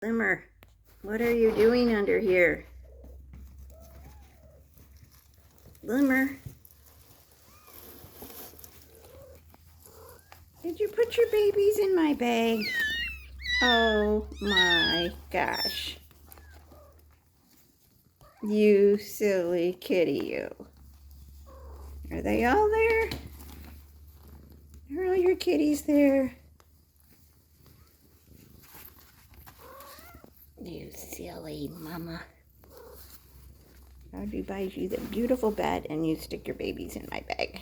Glimmer, what are you doing under here? Glimmer, did you put your babies in my bag? Oh my gosh. You silly kitty, you. Are they all there? Are all your kitties there? You silly mama. Audrey buys you the beautiful bed and you stick your babies in my bag.